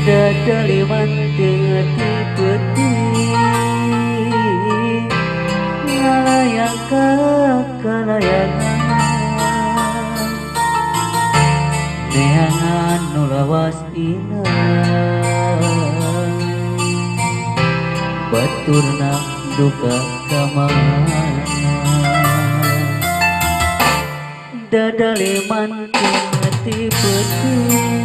Dadaliman tingeti putih ngalayang kakalayangan neangan nulawas inang baturna duka kamana dadaliman tingeti putih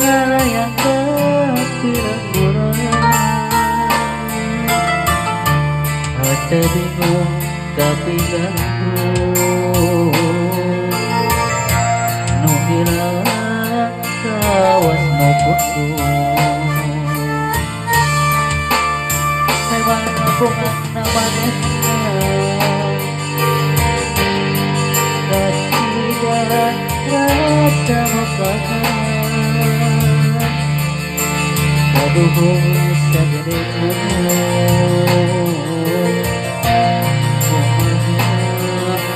ngalayang kapirang-urang hati bingung tapi gantung nu hilang kawas mau putung memang bukan namanya kasihan rasa muka aduh sagede gunung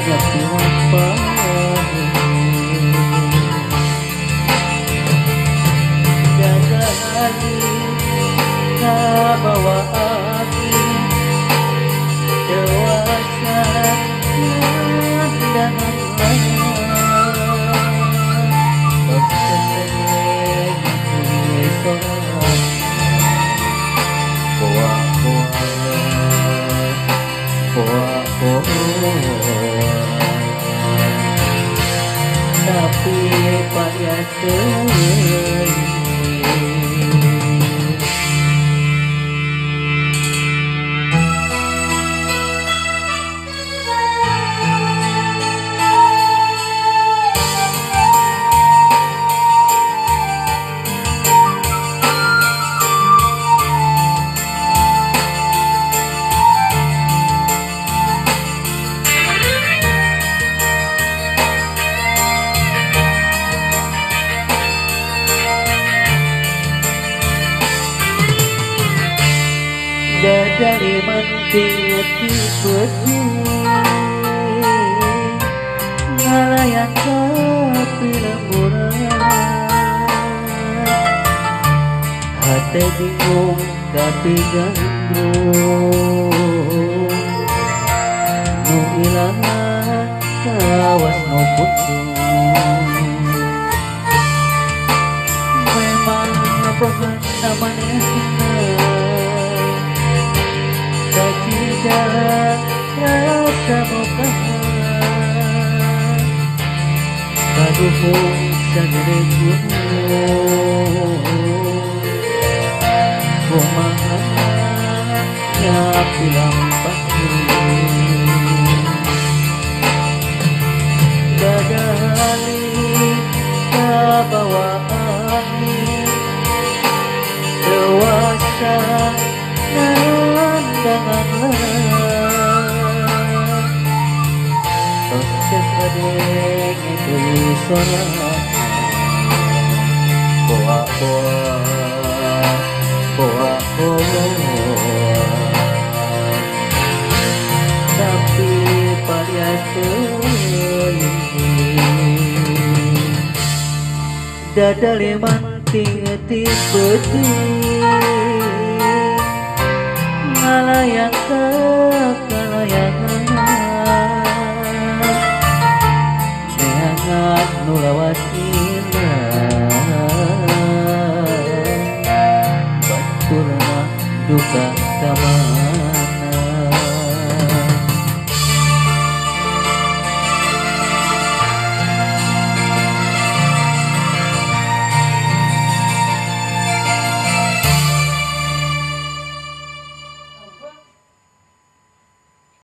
jati apa jaga hati kabawa api dewasa dan tapi payah teuing dari mantingeti putih ngalayang kapirang-urang hati bingung tapi gantung nu ilangan kawas nu putung memang bukan namanya rasa muka kaduhung sagede gunung kumaha nyapilang patung dadali kabawa angin dewasa nandangan Adek itu suara boa tapi payah teuing dadali mantingeti putih ngalayang kakalayangan neangan nulawas inang baturna duka sama